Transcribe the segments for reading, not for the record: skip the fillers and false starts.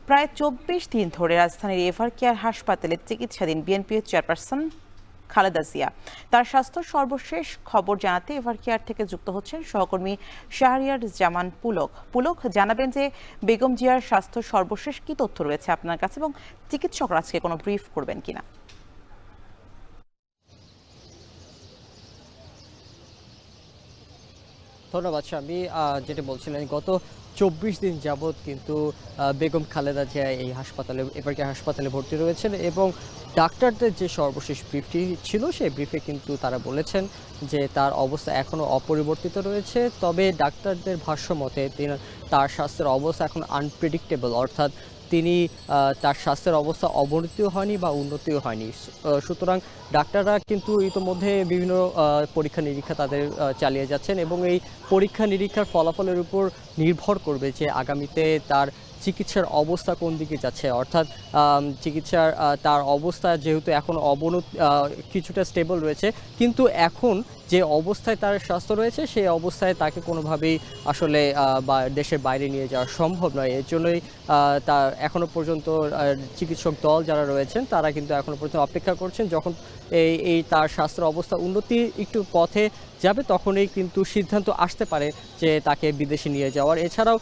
প্রায় ২৪ দিন ধরে রাজধানীর এভার কেয়ার হাসপাতালে চিকিৎসাধীন বিএনপির চেয়ারপারসন খালেদা জিয়া। তার স্বাস্থ্য সর্বশেষ খবর জানাতে এভার কেয়ার থেকে যুক্ত হচ্ছেন সহকর্মী শাহরিয়ার জামান পুলক। পুলক, জানাবেন যে বেগম জিয়ার স্বাস্থ্য সর্বশেষ কি তথ্য রয়েছে আপনার কাছে এবং চিকিৎসকরা আজকে কোনো ব্রিফ করবেন কিনা? ধন্যবাদ স্বামী। যেটা বলছিলেন, গত ২৪ দিন যাবৎ কিন্তু বেগম খালেদা জিয়া এই হাসপাতালে, এবারকে হাসপাতালে ভর্তি রয়েছেন এবং ডাক্তারদের যে সর্বশেষ ব্রিফটি ছিল সেই ব্রিফে কিন্তু তারা বলেছেন যে তার অবস্থা এখনও অপরিবর্তিত রয়েছে। তবে ডাক্তারদের ভাষ্য মতে তার স্বাস্থ্যের অবস্থা এখন আনপ্রেডিক্টেবল, অর্থাৎ তিনি তার স্বাস্থ্যের অবস্থা অবনতিও হয়নি বা উন্নতিও হয়নি। সুতরাং ডাক্তাররা কিন্তু ইতোমধ্যে বিভিন্ন পরীক্ষা নিরীক্ষা তাদের চালিয়ে যাচ্ছেন এবং এই পরীক্ষা নিরীক্ষার ফলাফলের উপর নির্ভর করবে যে আগামীতে তার চিকিৎসার অবস্থা কোন দিকে যাচ্ছে। অর্থাৎ চিকিৎসার তার অবস্থা যেহেতু এখন কিছুটা স্টেবল রয়েছে, কিন্তু এখন যে অবস্থায় তার স্বাস্থ্য রয়েছে সেই অবস্থায় তাকে কোনোভাবেই আসলে বা দেশের বাইরে নিয়ে যাওয়া সম্ভব নয়। এর জন্যই তার এখনও পর্যন্ত চিকিৎসক দল যারা রয়েছেন তারা কিন্তু এখনও পর্যন্ত অপেক্ষা করছেন। যখন এই তার স্বাস্থ্যের অবস্থা উন্নতি একটু পথে যাবে তখনই কিন্তু সিদ্ধান্ত আসতে পারে যে তাকে বিদেশে নিয়ে যাওয়ার। এছাড়াও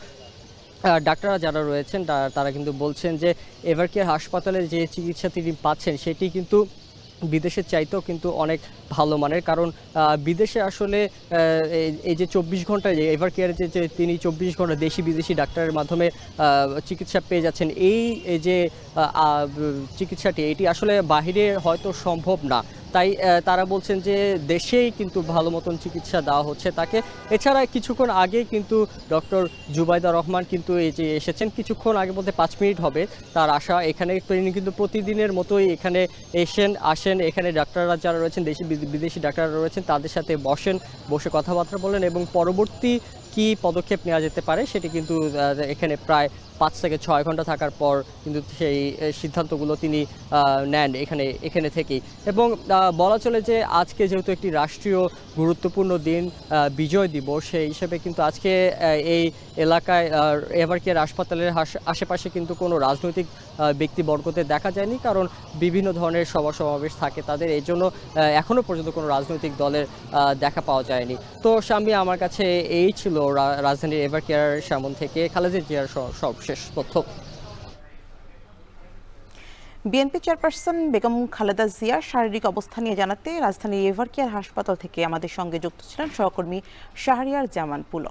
ডাক্তাররা যারা রয়েছেন তারা কিন্তু বলছেন যে এভার কেয়ার হাসপাতালে যে চিকিৎসা তিনি পাচ্ছেন সেটি কিন্তু বিদেশের চাইতেও কিন্তু অনেক ভালো মানের। কারণ বিদেশে আসলে এই যে ২৪ ঘন্টায় যে এভার কেয়ারে যে তিনি ২৪ ঘন্টা দেশি বিদেশি ডাক্তারের মাধ্যমে চিকিৎসা পেয়ে যাচ্ছেন, এই যে চিকিৎসাটি এটি আসলে বাহিরে হয়তো সম্ভব না। তাই তারা বলছেন যে দেশেই কিন্তু ভালো মতন চিকিৎসা দেওয়া হচ্ছে তাকে। এছাড়া কিছুক্ষণ আগে কিন্তু ডক্টর জুবাইদা রহমান কিন্তু এই যে এসেছেন, কিছুক্ষণ আগে বলতে ৫ মিনিট হবে তার আসা এখানে। তিনি কিন্তু প্রতিদিনের মতোই এখানে আসেন, এখানে ডাক্তাররা যারা রয়েছেন দেশি বিদেশি ডাক্তাররা রয়েছেন তাদের সাথে বসে কথাবার্তা বলেন এবং পরবর্তী কি পদক্ষেপ নেওয়া যেতে পারে সেটি কিন্তু এখানে প্রায় ৫ থেকে ৬ ঘন্টা থাকার পর কিন্তু সেই সিদ্ধান্তগুলো তিনি নেন এখানে থেকেই। এবং বলা চলে যে আজকে যেহেতু একটি রাষ্ট্রীয় গুরুত্বপূর্ণ দিন, বিজয় দিবস, সেই হিসেবে কিন্তু আজকে এই এলাকায় এভার কেয়ার হাসপাতালের আশেপাশে কিন্তু কোনো রাজনৈতিক ব্যক্তিবর্গদের দেখা যায়নি, কারণ বিভিন্ন ধরনের সভা সমাবেশ থাকে তাদের। এই জন্য এখনও পর্যন্ত কোনো রাজনৈতিক দলের দেখা পাওয়া যায়নি। তো স্বামী, আমার কাছে এই ছিল রাজধানীর এভার কেয়ার সামন থেকে খালেদা জিয়ার সর্বশেষ তথ্য। বিএনপি চেয়ারপারসন বেগম খালেদা জিয়ার শারীরিক অবস্থা নিয়ে জানাতে রাজধানীর এভার কেয়ার হাসপাতাল থেকে আমাদের সঙ্গে যুক্ত ছিলেন সহকর্মী শাহরিয়ার জামান পুলক।